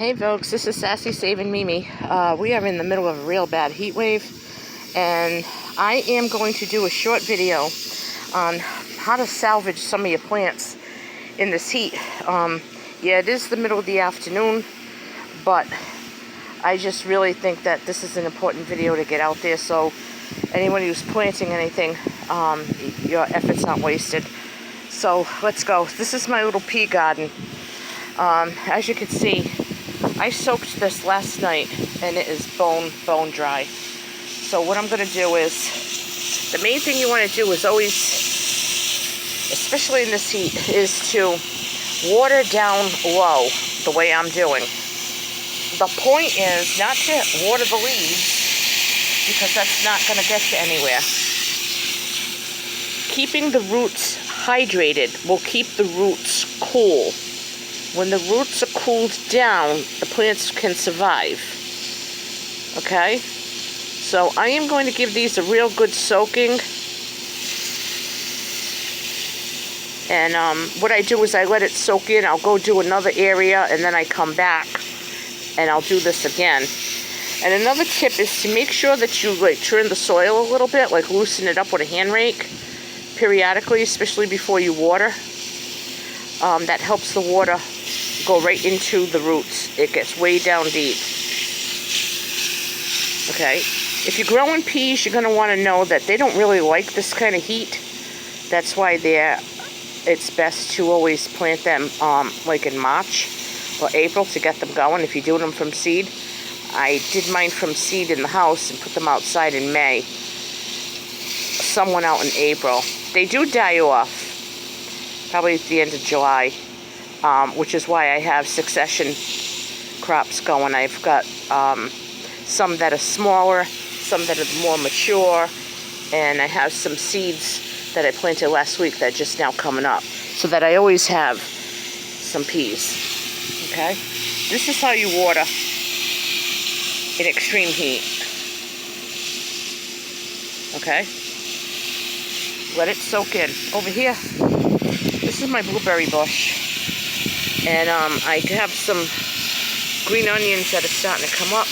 Hey folks, this is Sassy Saving Mimi. We are in the middle of a real bad heat wave, and I am going to do a short video on how to salvage some of your plants in this heat. Yeah, it is the middle of the afternoon, but I just really think that this is an important video to get out there, so anyone who's planting anything, your efforts aren't wasted. So let's go. This is my little pea garden. As you can see, I soaked this last night and it is bone dry. So what I'm going to do is, the main thing you want to do is always, especially in this heat, is to water down low the way I'm doing. The point is not to water the leaves, because that's not going to get you anywhere. Keeping the roots hydrated will keep the roots cool. When the roots are cooled down, the plants can survive. Okay? So I am going to give these a real good soaking. And what I do is I let it soak in. I'll go do another area, and then I come back and I'll do this again. And another tip is to make sure that you turn the soil a little bit, like loosen it up with a hand rake periodically, especially before you water. That helps the water go right into the roots. It gets way down deep. Okay, if you're growing peas, you're going to want to know that they don't really like this kind of heat. That's why it's best to always plant them like in March or April to get them going if you're doing them from seed. I did mine from seed in the house and put them outside in May. Some went out in April. They do die off probably at the end of July. Which is why I have succession crops going. I've got some that are smaller, some that are more mature, and I have some seeds that I planted last week that are just now coming up, so that I always have some peas. Okay? This is how you water in extreme heat. Okay? Let it soak in. Over here, this is my blueberry bush. And I have some green onions that are starting to come up.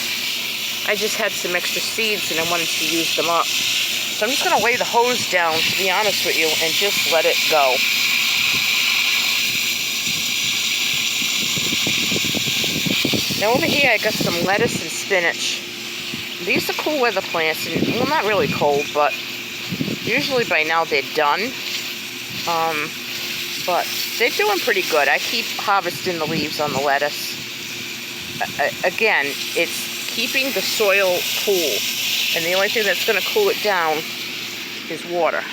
I just had some extra seeds and I wanted to use them up. So I'm just going to lay the hose down, to be honest with you, and just let it go. Now over here I got some lettuce and spinach. These are cool weather plants, and well, not really cold, but usually by now they're done. But they're doing pretty good. I keep harvesting the leaves on the lettuce. Again, it's keeping the soil cool. And the only thing that's going to cool it down is water.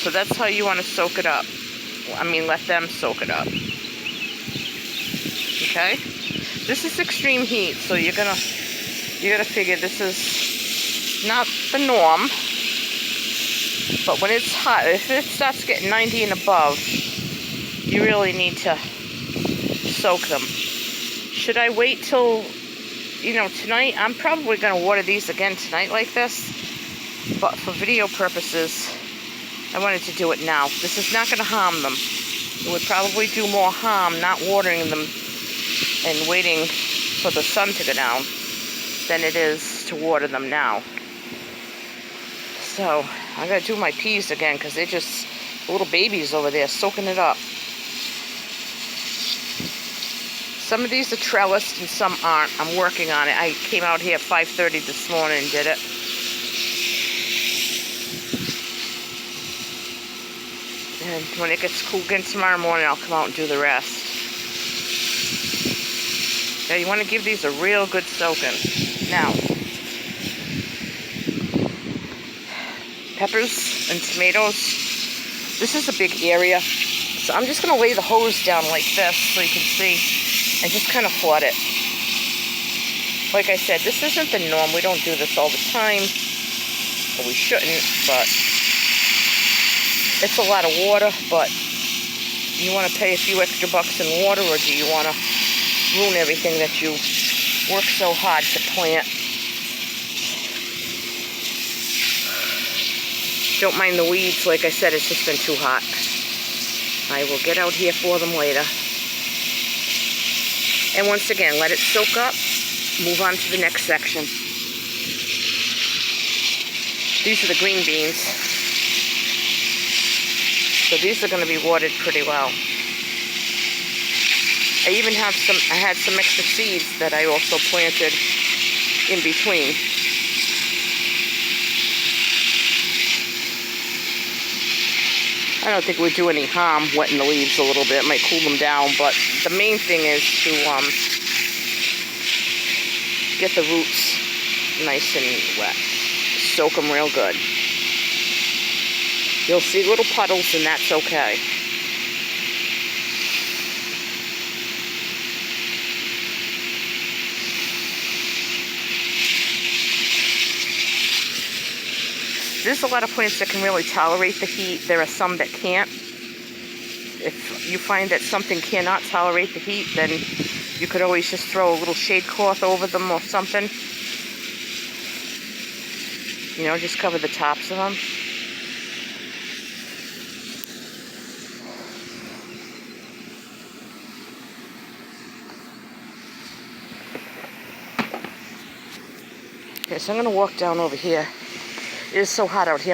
So that's how you want to soak it up. I mean, let them soak it up. Okay? This is extreme heat, so you're gonna figure this is not the norm. But when it's hot, if it starts getting 90 and above, you really need to soak them. Should I wait till, tonight? I'm probably going to water these again tonight like this. But for video purposes, I wanted to do it now. This is not going to harm them. It would probably do more harm not watering them and waiting for the sun to go down than it is to water them now. So I gotta do my peas again, because they're just little babies over there soaking it up. Some of these are trellised and some aren't. I'm working on it. I came out here at 5:30 this morning and did it. And when it gets cool again tomorrow morning, I'll come out and do the rest. Yeah, you want to give these a real good soaking. Now, peppers and tomatoes. This is a big area, so I'm just going to lay the hose down like this so you can see, and just kind of flood it. Like I said, this isn't the norm. We don't do this all the time, or we shouldn't, but it's a lot of water. But you want to pay a few extra bucks in water, or do you want to ruin everything that you work so hard to plant? Don't mind the weeds. Like I said, it's just been too hot. I will get out here for them later. And once again, let it soak up. Move on to the next section. These are the green beans. So these are going to be watered pretty well. I even have I had some extra seeds that I also planted in between. I don't think it would do any harm wetting the leaves a little bit. It might cool them down, but the main thing is to get the roots nice and wet. Soak them real good. You'll see little puddles, and that's okay. There's a lot of plants that can really tolerate the heat. There are some that can't. If you find that something cannot tolerate the heat, then you could always just throw a little shade cloth over them or something. You know, just cover the tops of them. Okay, so I'm going to walk down over here. It is so hot out here.